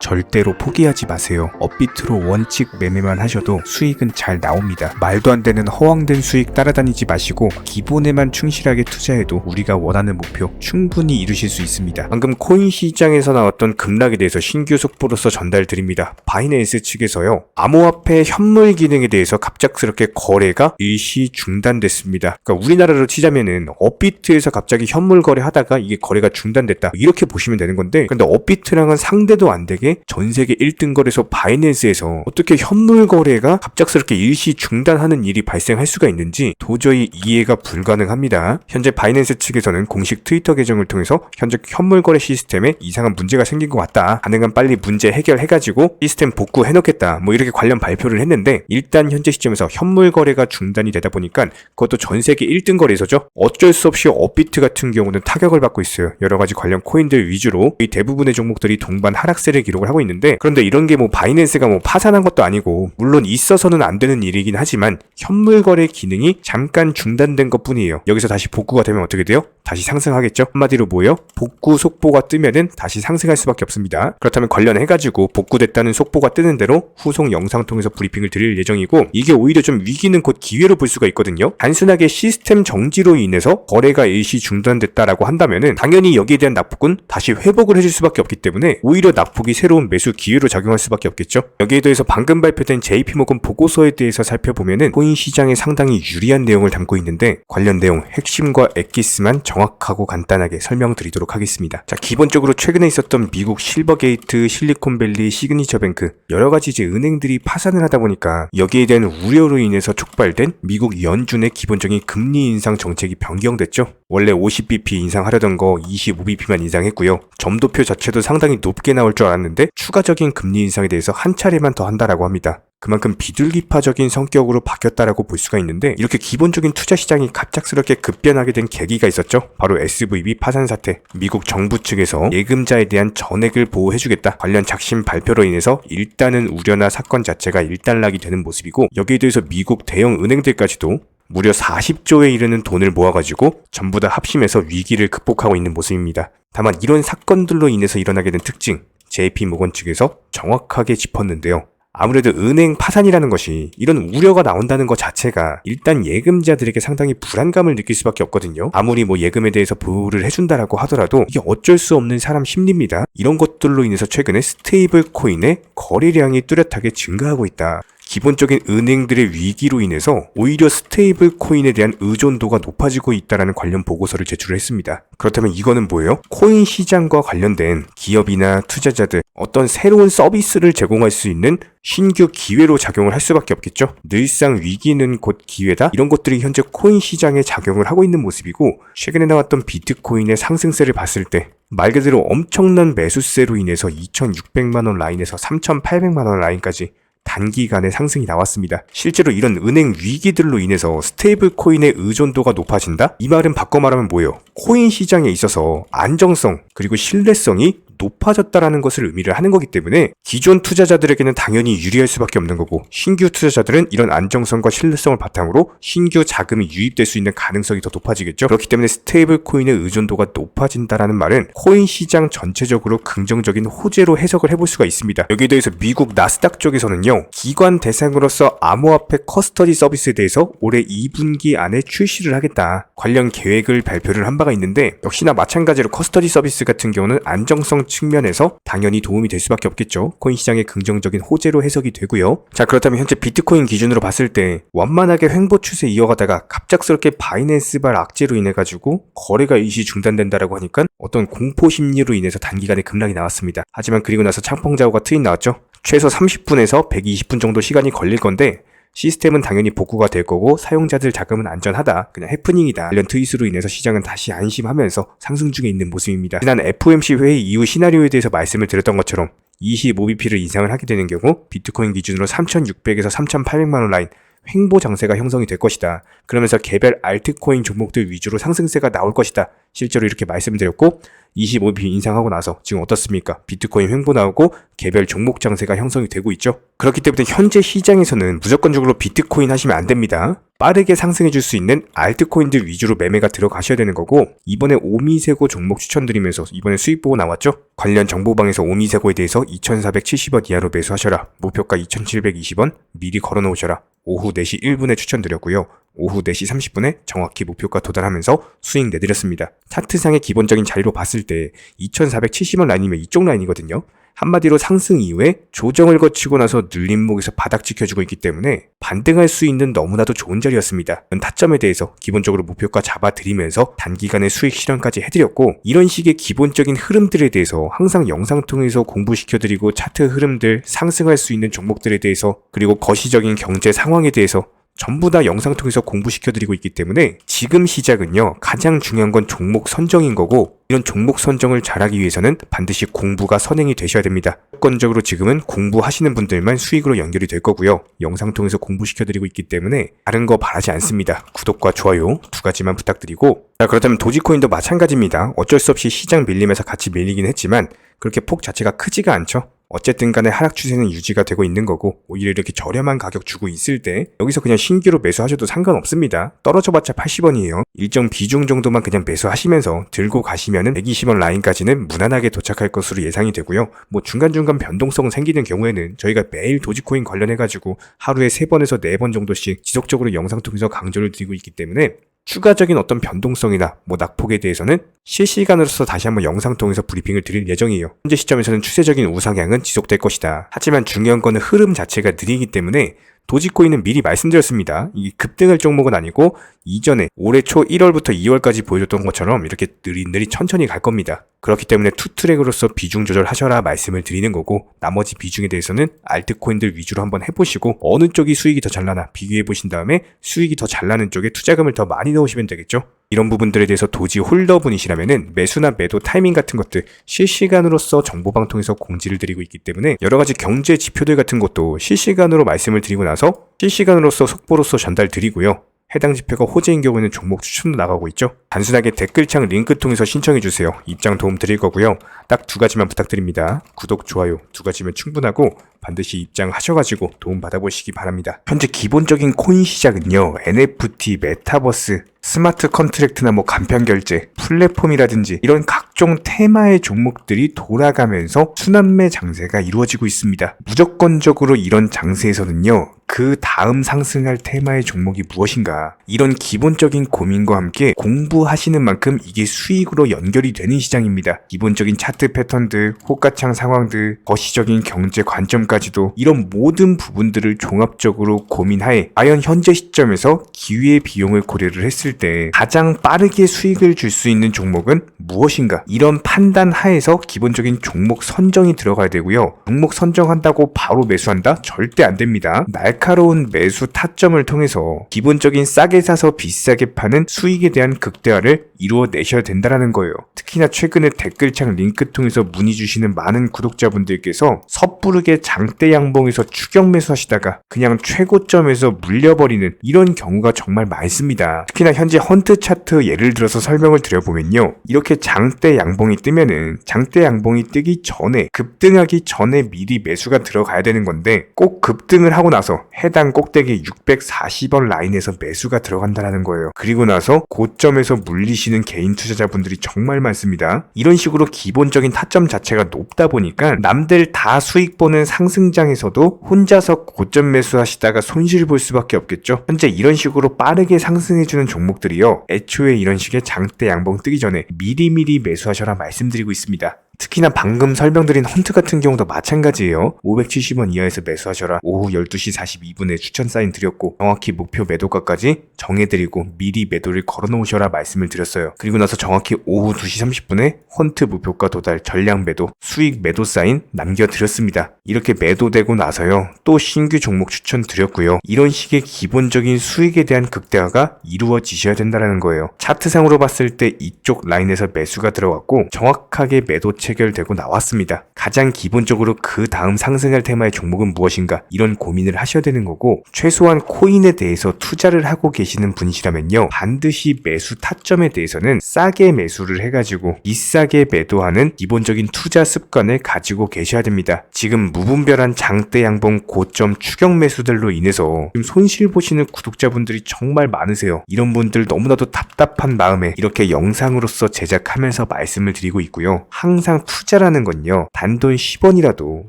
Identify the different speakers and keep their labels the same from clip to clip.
Speaker 1: 절대로 포기하지 마세요. 업비트로 원칙 매매만 하셔도 수익은 잘 나옵니다. 말도 안 되는 허황된 수익 따라다니지 마시고 기본에만 충실하게 투자해도 우리가 원하는 목표 충분히 이루실 수 있습니다. 방금 코인 시장에서 나왔던 급락에 대해서 신규 속보로서 전달드립니다. 바이낸스 측에서요, 암호화폐 현물 기능에 대해서 갑작스럽게 거래가 일시 중단됐습니다. 그러니까 우리나라로 치자면은 업비트에서 갑자기 현물 거래하다가 이게 거래가 중단됐다, 이렇게 보시면 되는 건데, 근데 업비트랑은 상대도 안 되게 전 세계 1등 거래소 바이낸스에서 어떻게 현물 거래가 갑작스럽게 일시 중단하는 일이 발생할 수가 있는지 도저히 이해가 불가능합니다. 현재 바이낸스 측에서는 공식 트위터 계정을 통해서 현재 현물 거래 시스템에 이상한 문제가 생긴 것 같다, 가능한 빨리 문제 해결해가지고 시스템 복구해놓겠다, 뭐 이렇게 관련 발표를 했는데, 일단 현재 시점에서 현물 거래가 중단이 되다 보니까 그것도 전 세계 1등 거래소죠. 어쩔 수 없이 업비트 같은 경우는 타격을 받고 있어요. 여러가지 관련 코인들 위주로 거의 대부분의 종목들이 동반 하락세를 기록을 하고 있는데, 그런데 이런 게 뭐 바이낸스가 뭐 파산한 것도 아니고 물론 있어서는 안 되는 일이긴 하지만 현물 거래 기능이 잠깐 중단된 것 뿐이에요. 여기서 다시 복구가 되면 어떻게 돼요? 다시 상승하겠죠? 한마디로 뭐예요? 복구 속보가 뜨면은 다시 상승할 수밖에 없습니다. 그렇다면 관련해가지고 복구됐다는 속보가 뜨는 대로 후속 영상 통해서 브리핑을 드릴 예정이고, 이게 오히려 좀 위기는 곧 기회로 볼 수가 있거든요. 단순하게 시스템 정지로 인해서 거래가 일시 중단됐다라고 한다면은 당연히 여기에 대한 낙폭은 다시 회복을 해줄 수밖에 없기 때문에 오히려 낙폭이 새로운 매수 기회로 작용할 수밖에 없겠죠. 여기에 대해서 방금 발표된 JP모건 보고서에 대해서 살펴보면은 코인 시장에 상당히 유리한 내용을 담고 있는데, 관련 내용 핵심과 엑기스만 정확하고 간단하게 설명드리도록 하겠습니다. 자, 기본적으로 최근에 있었던 미국 실버게이트, 실리콘밸리, 시그니처뱅크, 여러가지 이제 은행들이 파산을 하다 보니까 여기에 대한 우려로 인해서 촉발된 미국 연준의 기본적인 금리 인상 정책이 변경됐죠. 원래 50bp 인상하려던 거 25bp만 인상했고요. 점도표 자체도 상당히 높게 나올 줄 알았는데 추가적인 금리 인상에 대해서 한 차례만 더 한다라고 합니다. 그만큼 비둘기파적인 성격으로 바뀌었다라고 볼 수가 있는데, 이렇게 기본적인 투자 시장이 갑작스럽게 급변하게 된 계기가 있었죠. 바로 SVB 파산 사태. 미국 정부 측에서 예금자에 대한 전액을 보호해주겠다 관련 작심 발표로 인해서 일단은 우려나 사건 자체가 일단락이 되는 모습이고, 여기에 대해서 미국 대형 은행들까지도 무려 40조에 이르는 돈을 모아가지고 전부 다 합심해서 위기를 극복하고 있는 모습입니다. 다만 이런 사건들로 인해서 일어나게 된 특징, JP모건 측에서 정확하게 짚었는데요. 아무래도 은행 파산이라는 것이, 이런 우려가 나온다는 것 자체가 일단 예금자들에게 상당히 불안감을 느낄 수밖에 없거든요. 아무리 뭐 예금에 대해서 보호를 해준다라고 하더라도 이게 어쩔 수 없는 사람 심리입니다. 이런 것들로 인해서 최근에 스테이블 코인의 거래량이 뚜렷하게 증가하고 있다. 기본적인 은행들의 위기로 인해서 오히려 스테이블 코인에 대한 의존도가 높아지고 있다는 관련 보고서를 제출을 했습니다. 그렇다면 이거는 뭐예요? 코인 시장과 관련된 기업이나 투자자들, 어떤 새로운 서비스를 제공할 수 있는 신규 기회로 작용을 할 수밖에 없겠죠. 늘상 위기는 곧 기회다, 이런 것들이 현재 코인 시장에 작용을 하고 있는 모습이고, 최근에 나왔던 비트코인의 상승세를 봤을 때 말 그대로 엄청난 매수세로 인해서 2,600만원 라인에서 3,800만원 라인까지 단기간에 상승이 나왔습니다. 실제로 이런 은행 위기들로 인해서 스테이블 코인의 의존도가 높아진다? 이 말은 바꿔 말하면 뭐예요? 코인 시장에 있어서 안정성 그리고 신뢰성이 높아졌다라는 것을 의미를 하는 거기 때문에 기존 투자자들에게는 당연히 유리할 수밖에 없는 거고, 신규 투자자들은 이런 안정성과 신뢰성을 바탕으로 신규 자금이 유입될 수 있는 가능성이 더 높아지겠죠. 그렇기 때문에 스테이블 코인의 의존도가 높아진다라는 말은 코인 시장 전체적으로 긍정적인 호재로 해석을 해볼 수가 있습니다. 여기에 대해서 미국 나스닥 쪽에서는요, 기관 대상으로서 암호화폐 커스터디 서비스에 대해서 올해 2분기 안에 출시를 하겠다 관련 계획을 발표를 한 바가 있는데, 역시나 마찬가지로 커스터디 서비스 같은 경우는 안정성 측면에서 당연히 도움이 될 수밖에 없겠죠. 코인 시장의 긍정적인 호재로 해석이 되고요. 자, 그렇다면 현재 비트코인 기준으로 봤을 때 완만하게 횡보 추세 이어가다가 갑작스럽게 바이낸스발 악재로 인해가지고 거래가 일시 중단된다라고 하니까 어떤 공포 심리로 인해서 단기간에 급락이 나왔습니다. 하지만 그리고 나서 창펑자오가 트윗 나왔죠. 최소 30분에서 120분 정도 시간이 걸릴 건데 시스템은 당연히 복구가 될 거고 사용자들 자금은 안전하다, 그냥 해프닝이다, 관련 트윗으로 인해서 시장은 다시 안심하면서 상승 중에 있는 모습입니다. 지난 FOMC 회의 이후 시나리오에 대해서 말씀을 드렸던 것처럼 25bp를 인상을 하게 되는 경우 비트코인 기준으로 3,600에서 3,800만원 라인, 횡보 장세가 형성이 될 것이다. 그러면서 개별 알트코인 종목들 위주로 상승세가 나올 것이다. 실제로 이렇게 말씀드렸고 25비 인상하고 나서 지금 어떻습니까? 비트코인 횡보 나오고 개별 종목 장세가 형성이 되고 있죠. 그렇기 때문에 현재 시장에서는 무조건적으로 비트코인 하시면 안 됩니다. 빠르게 상승해 줄 수 있는 알트코인들 위주로 매매가 들어가셔야 되는 거고, 이번에 오미세고 종목 추천드리면서 이번에 수익 보고 나왔죠? 관련 정보방에서 오미세고에 대해서 2,470원 이하로 매수하셔라. 목표가 2,720원 미리 걸어놓으셔라. 오후 4시 1분에 추천드렸고요. 오후 4시 30분에 정확히 목표가 도달하면서 수익 내드렸습니다. 차트상의 기본적인 자리로 봤을 때 2,470원 라인이면 이쪽 라인이거든요. 한마디로 상승 이후에 조정을 거치고 나서 눌림목에서 바닥 지켜주고 있기 때문에 반등할 수 있는 너무나도 좋은 자리였습니다. 타점에 대해서 기본적으로 목표가 잡아드리면서 단기간에 수익 실현까지 해드렸고, 이런 식의 기본적인 흐름들에 대해서 항상 영상 통해서 공부시켜드리고 차트 흐름들, 상승할 수 있는 종목들에 대해서, 그리고 거시적인 경제 상황에 대해서 전부 다 영상 통해서 공부시켜드리고 있기 때문에 지금 시작은요, 가장 중요한 건 종목 선정인 거고, 이런 종목 선정을 잘하기 위해서는 반드시 공부가 선행이 되셔야 됩니다. 무조건적으로 지금은 공부하시는 분들만 수익으로 연결이 될 거고요. 영상 통해서 공부시켜드리고 있기 때문에 다른 거 바라지 않습니다. 구독과 좋아요 2가지만 부탁드리고, 자, 그렇다면 도지코인도 마찬가지입니다. 어쩔 수 없이 시장 밀림에서 같이 밀리긴 했지만 그렇게 폭 자체가 크지가 않죠. 어쨌든 간에 하락 추세는 유지가 되고 있는 거고, 오히려 이렇게 저렴한 가격 주고 있을 때 여기서 그냥 신규로 매수하셔도 상관없습니다. 떨어져봤자 80원이에요. 일정 비중 정도만 그냥 매수하시면서 들고 가시면은 120원 라인까지는 무난하게 도착할 것으로 예상이 되고요. 뭐 중간중간 변동성 생기는 경우에는 저희가 매일 도지코인 관련해가지고 하루에 3번에서 4번 정도씩 지속적으로 영상 통해서 강조를 드리고 있기 때문에 추가적인 어떤 변동성이나 낙폭에 대해서는 실시간으로서 다시 한번 영상 통해서 브리핑을 드릴 예정이에요. 현재 시점에서는 추세적인 우상향은 지속될 것이다. 하지만 중요한 거는 흐름 자체가 느리기 때문에 도지코인은 미리 말씀드렸습니다. 이게 급등할 종목은 아니고 이전에 올해 초 1월부터 2월까지 보여줬던 것처럼 이렇게 느릿느릿 천천히 갈 겁니다. 그렇기 때문에 투트랙으로서 비중 조절하셔라 말씀을 드리는 거고, 나머지 비중에 대해서는 알트코인들 위주로 한번 해보시고 어느 쪽이 수익이 더 잘 나나 비교해 보신 다음에 수익이 더 잘 나는 쪽에 투자금을 더 많이 넣으시면 되겠죠. 이런 부분들에 대해서 도지 홀더분이시라면은 매수나 매도 타이밍 같은 것들 실시간으로서 정보방 통해서 공지를 드리고 있기 때문에 여러가지 경제 지표들 같은 것도 실시간으로 말씀을 드리고 나서 실시간으로서 속보로서 전달 드리고요. 해당 지표가 호재인 경우에는 종목 추천도 나가고 있죠. 단순하게 댓글창 링크 통해서 신청해주세요. 입장 도움 드릴 거고요. 딱 2가지만 부탁드립니다. 구독, 좋아요 2가지면 충분하고 반드시 입장하셔가지고 도움 받아보시기 바랍니다. 현재 기본적인 코인 시장은요, NFT, 메타버스, 스마트 컨트랙트나 간편결제, 플랫폼이라든지 이런 각종 테마의 종목들이 돌아가면서 순환매 장세가 이루어지고 있습니다. 무조건적으로 이런 장세에서는요, 그 다음 상승할 테마의 종목이 무엇인가, 이런 기본적인 고민과 함께 공부하시는 만큼 이게 수익으로 연결이 되는 시장입니다. 기본적인 차트 패턴들, 호가창 상황들, 거시적인 경제 관점까지도 이런 모든 부분들을 종합적으로 고민하에 과연 현재 시점에서 기회의 비용을 고려를 했을 때 가장 빠르게 수익을 줄 수 있는 종목은 무엇인가, 이런 판단 하에서 기본적인 종목 선정이 들어가야 되고요. 종목 선정한다고 바로 매수한다? 절대 안 됩니다. 날카로운 매수 타점을 통해서 기본적인 싸게 사서 비싸게 파는 수익에 대한 극대화를 이루어내셔야 된다는 거예요. 특히나 최근에 댓글창 링크 통해서 문의 주시는 많은 구독자분들께서 섣부르게 장대 양봉에서 추격 매수하시다가 그냥 최고점에서 물려버리는 이런 경우가 정말 많습니다. 특히나 현재 헌트 차트 예를 들어서 설명을 드려보면요, 이렇게 장대 양봉이 뜨면은 장대 양봉이 뜨기 전에, 급등하기 전에 미리 매수가 들어가야 되는 건데, 꼭 급등을 하고 나서 해당 꼭대기 640원 라인에서 매수가 들어간다는 거예요. 그리고 나서 고점에서 물리시는 개인 투자자분들이 정말 많습니다. 이런 식으로 기본적인 타점 자체가 높다 보니까 남들 다 수익 보는 상승장에서도 혼자서 고점 매수하시다가 손실 볼 수밖에 없겠죠. 현재 이런 식으로 빠르게 상승해주는 종목들이요, 애초에 이런 식의 장대 양봉 뜨기 전에 미리미리 매수하셔라 말씀드리고 있습니다. 특히나 방금 설명드린 헌트 같은 경우도 마찬가지예요. 570원 이하에서 매수하셔라. 오후 12시 42분에 추천 사인 드렸고 정확히 목표 매도가까지 정해드리고 미리 매도를 걸어놓으셔라 말씀을 드렸어요. 그리고 나서 정확히 오후 2시 30분에 헌트 목표가 도달 전량 매도, 수익 매도 사인 남겨드렸습니다. 이렇게 매도되고 나서요, 또 신규 종목 추천 드렸고요. 이런 식의 기본적인 수익에 대한 극대화가 이루어지셔야 된다는 거예요. 차트상으로 봤을 때 이쪽 라인에서 매수가 들어갔고 정확하게 매도치 체결되고 나왔습니다. 가장 기본적으로 그 다음 상승할 테마의 종목은 무엇인가 이런 고민을 하셔야 되는 거고, 최소한 코인에 대해서 투자를 하고 계시는 분이시라면요, 반드시 매수 타점에 대해서는 싸게 매수를 해가지고 비싸게 매도하는 기본적인 투자 습관을 가지고 계셔야 됩니다. 지금 무분별한 장대 양봉 고점 추격 매수들로 인해서 지금 손실 보시는 구독자분들이 정말 많으세요. 이런 분들 너무나도 답답한 마음에 이렇게 영상으로서 제작하면서 말씀을 드리고 있고요. 항상 투자라는 건요, 단돈 10원이라도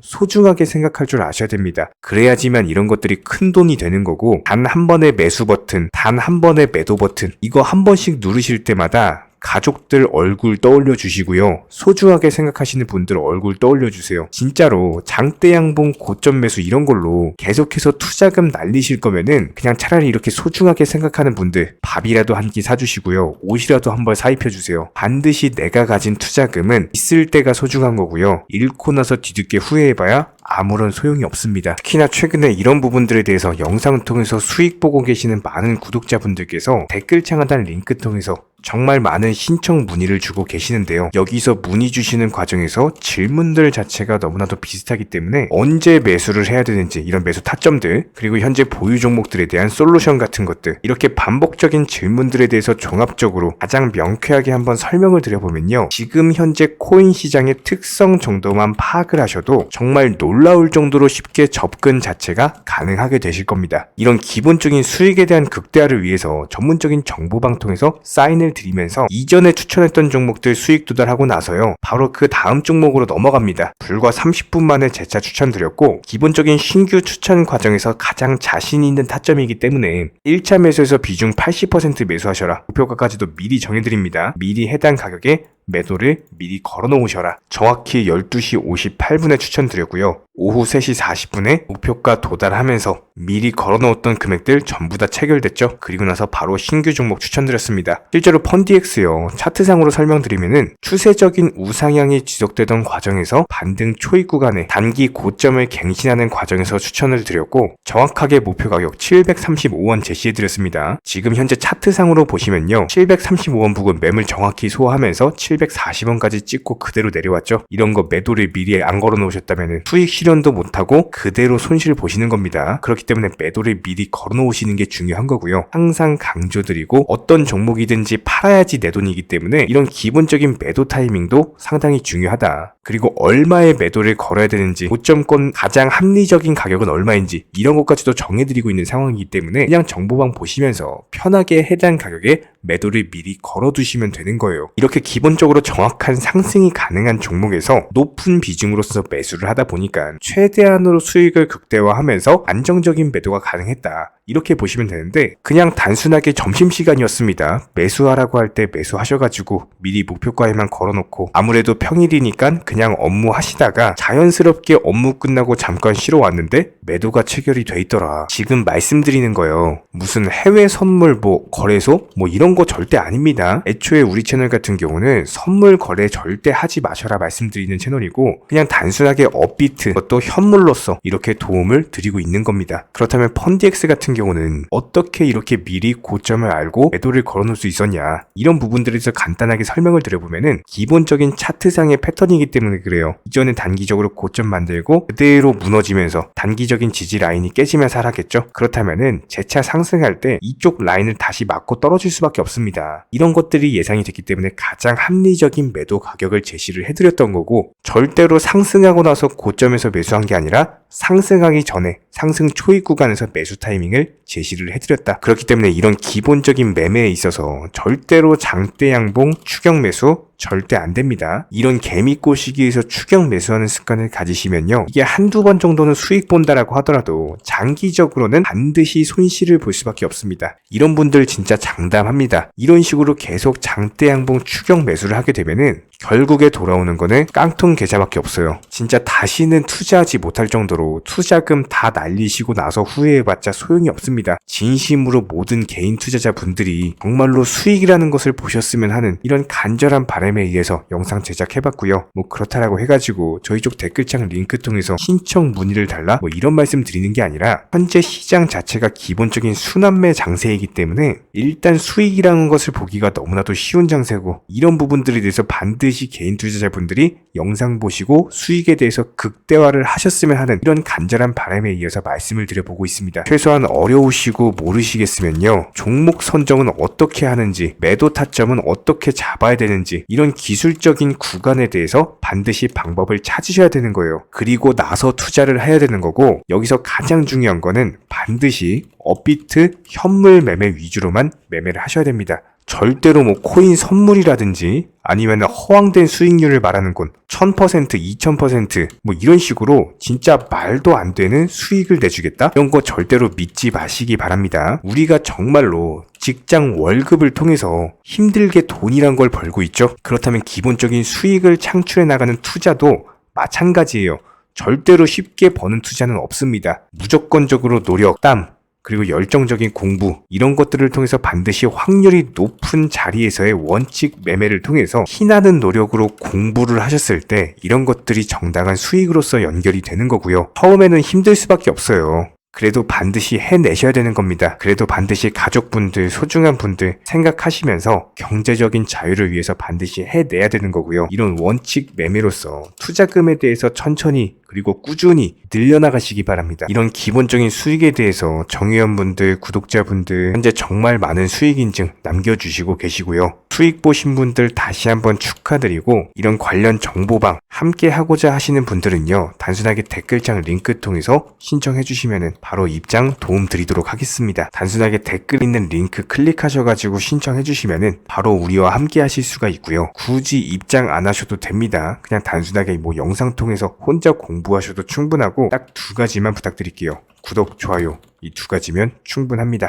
Speaker 1: 소중하게 생각할 줄 아셔야 됩니다. 그래야지만 이런 것들이 큰 돈이 되는 거고, 단 한 번의 매수 버튼, 단 한 번의 매도 버튼, 이거 한 번씩 누르실 때마다 가족들 얼굴 떠올려 주시고요. 소중하게 생각하시는 분들 얼굴 떠올려 주세요. 진짜로 장대 양봉 고점 매수 이런 걸로 계속해서 투자금 날리실 거면은 그냥 차라리 이렇게 소중하게 생각하는 분들 밥이라도 한 끼 사주시고요. 옷이라도 한 벌 사입혀 주세요. 반드시 내가 가진 투자금은 있을 때가 소중한 거고요. 잃고 나서 뒤늦게 후회해봐야 아무런 소용이 없습니다. 특히나 최근에 이런 부분들에 대해서 영상을 통해서 수익 보고 계시는 많은 구독자분들께서 댓글창 하단 링크 통해서 정말 많은 신청 문의를 주고 계시는데요. 여기서 문의 주시는 과정에서 질문들 자체가 너무나도 비슷하기 때문에 언제 매수를 해야 되는지, 이런 매수 타점들, 그리고 현재 보유 종목들에 대한 솔루션 같은 것들, 이렇게 반복적인 질문들에 대해서 종합적으로 가장 명쾌하게 한번 설명을 드려보면요, 지금 현재 코인 시장의 특성 정도만 파악을 하셔도 정말 놀라울 정도로 쉽게 접근 자체가 가능하게 되실 겁니다. 이런 기본적인 수익에 대한 극대화를 위해서 전문적인 정보방 통해서 사인을 드리면서 이전에 추천했던 종목들 수익 도달하고 나서요, 바로 그 다음 종목으로 넘어갑니다. 불과 30분 만에 재차 추천드렸고, 기본적인 신규 추천 과정에서 가장 자신 있는 타점이기 때문에 1차 매수에서 비중 80% 매수하셔라, 목표가까지도 미리 정해드립니다. 미리 해당 가격에 매도를 미리 걸어 놓으셔라. 정확히 12시 58분에 추천드렸고요. 오후 3시 40분에 목표가 도달하면서 미리 걸어 놓았던 금액들 전부 다 체결됐죠. 그리고 나서 바로 신규 종목 추천드렸습니다. 실제로 펀디엑스요, 차트상으로 설명드리면은 추세적인 우상향이 지속되던 과정에서 반등 초입 구간에 단기 고점을 갱신하는 과정에서 추천을 드렸고, 정확하게 목표 가격 735원 제시해드렸습니다. 지금 현재 차트상으로 보시면요, 735원 부근 매물 정확히 소화하면서 740원까지 찍고 그대로 내려왔죠. 이런 거 매도를 미리 안 걸어 놓으셨다면 수익 실현도 못하고 그대로 손실 보시는 겁니다. 그렇기 때문에 매도를 미리 걸어 놓으시는 게 중요한 거고요. 항상 강조드리고, 어떤 종목이든지 팔아야지 내 돈이기 때문에 이런 기본적인 매도 타이밍도 상당히 중요하다. 그리고 얼마의 매도를 걸어야 되는지, 고점권 가장 합리적인 가격은 얼마인지 이런 것까지도 정해드리고 있는 상황이기 때문에 그냥 정보방 보시면서 편하게 해당 가격에 매도를 미리 걸어두시면 되는 거예요. 이렇게 기본적으로 정확한 상승이 가능한 종목에서 높은 비중으로서 매수를 하다 보니까 최대한으로 수익을 극대화하면서 안정적인 매도가 가능했다, 이렇게 보시면 되는데, 그냥 단순하게 점심시간이었습니다, 매수하라고 할 때 매수하셔가지고 미리 목표가에만 걸어놓고 아무래도 평일이니까 그냥 업무 하시다가 자연스럽게 업무 끝나고 잠깐 쉬러 왔는데 매도가 체결이 돼 있더라. 지금 말씀드리는 거예요, 무슨 해외 선물 거래소 이런 거 절대 아닙니다. 애초에 우리 채널 같은 경우는 선물 거래 절대 하지 마셔라 말씀드리는 채널이고, 그냥 단순하게 업비트, 그것도 현물로서 이렇게 도움을 드리고 있는 겁니다. 그렇다면 펀디엑스 같은 경우는 어떻게 이렇게 미리 고점을 알고 매도를 걸어놓을 수 있었냐, 이런 부분들에 대해서 간단하게 설명을 드려보면은 기본적인 차트상의 패턴이기 때문에 그래요. 이전에 단기적으로 고점 만들고 그대로 무너지면서 단기적인 지지 라인이 깨지면서 하락했죠. 그렇다면은 재차 상승할 때 이쪽 라인을 다시 맞고 떨어질 수밖에 없습니다. 이런 것들이 예상이 됐기 때문에 가장 합리적인 매도 가격을 제시를 해드렸던 거고, 절대로 상승하고 나서 고점에서 매수한 게 아니라 상승하기 전에 상승 초입 구간에서 매수 타이밍을 제시를 해드렸다. 그렇기 때문에 이런 기본적인 매매에 있어서 절대로 장대 양봉 추격 매수 절대 안 됩니다. 이런 개미꼬 시기에서 추격 매수하는 습관을 가지시면요, 이게 한두 번 정도는 수익 본다라고 하더라도 장기적으로는 반드시 손실을 볼 수밖에 없습니다. 이런 분들 진짜 장담합니다. 이런 식으로 계속 장대 양봉 추격 매수를 하게 되면은 결국에 돌아오는 거는 깡통 계좌밖에 없어요. 진짜 다시는 투자하지 못할 정도로 투자금 다 날리시고 나서 후회해봤자 소용이 없습니다. 진심으로 모든 개인 투자자분들이 정말로 수익이라는 것을 보셨으면 하는 이런 간절한 바람이 바람에 의해서 영상 제작해봤고요. 뭐 그렇다라고 해가지고 저희 쪽 댓글창 링크 통해서 신청 문의를 달라 뭐 이런 말씀 드리는 게 아니라 현재 시장 자체가 기본적인 순환매 장세이기 때문에 일단 수익이라는 것을 보기가 너무나도 쉬운 장세고 이런 부분들에 대해서 반드시 개인 투자자분들이 영상 보시고 수익에 대해서 극대화를 하셨으면 하는 이런 간절한 바람에 이어서 말씀을 드려보고 있습니다. 최소한 어려우시고 모르시겠으면요. 종목 선정은 어떻게 하는지, 매도 타점은 어떻게 잡아야 되는지 이런 기술적인 구간에 대해서 반드시 방법을 찾으셔야 되는 거예요. 그리고 나서 투자를 해야 되는 거고 여기서 가장 중요한 거는 반드시 업비트 현물 매매 위주로만 매매를 하셔야 됩니다. 절대로 뭐 코인 선물이라든지 아니면 허황된 수익률을 말하는 건 1000%, 2000% 뭐 이런 식으로 진짜 말도 안 되는 수익을 내주겠다? 이런 거 절대로 믿지 마시기 바랍니다. 우리가 정말로 직장 월급을 통해서 힘들게 돈이란 걸 벌고 있죠. 그렇다면 기본적인 수익을 창출해 나가는 투자도 마찬가지예요. 절대로 쉽게 버는 투자는 없습니다. 무조건적으로 노력, 땀, 그리고 열정적인 공부 이런 것들을 통해서 반드시 확률이 높은 자리에서의 원칙 매매를 통해서 피나는 노력으로 공부를 하셨을 때 이런 것들이 정당한 수익으로서 연결이 되는 거고요. 처음에는 힘들 수밖에 없어요. 그래도 반드시 해내셔야 되는 겁니다. 그래도 반드시 가족분들, 소중한 분들 생각하시면서 경제적인 자유를 위해서 반드시 해내야 되는 거고요. 이런 원칙 매매로서 투자금에 대해서 천천히 그리고 꾸준히 늘려나가시기 바랍니다. 이런 기본적인 수익에 대해서 정의원분들, 구독자분들 현재 정말 많은 수익 인증 남겨주시고 계시고요. 수익 보신 분들 다시 한번 축하드리고 이런 관련 정보방 함께 하고자 하시는 분들은요. 단순하게 댓글창 링크 통해서 신청해 주시면 바로 입장 도움 드리도록 하겠습니다. 단순하게 댓글 있는 링크 클릭하셔가지고 신청해 주시면 바로 우리와 함께 하실 수가 있고요. 굳이 입장 안 하셔도 됩니다. 그냥 단순하게 뭐 영상 통해서 혼자 공부하셔도 충분하고 딱 두 가지만 부탁드릴게요. 구독, 좋아요 이 두 가지면 충분합니다.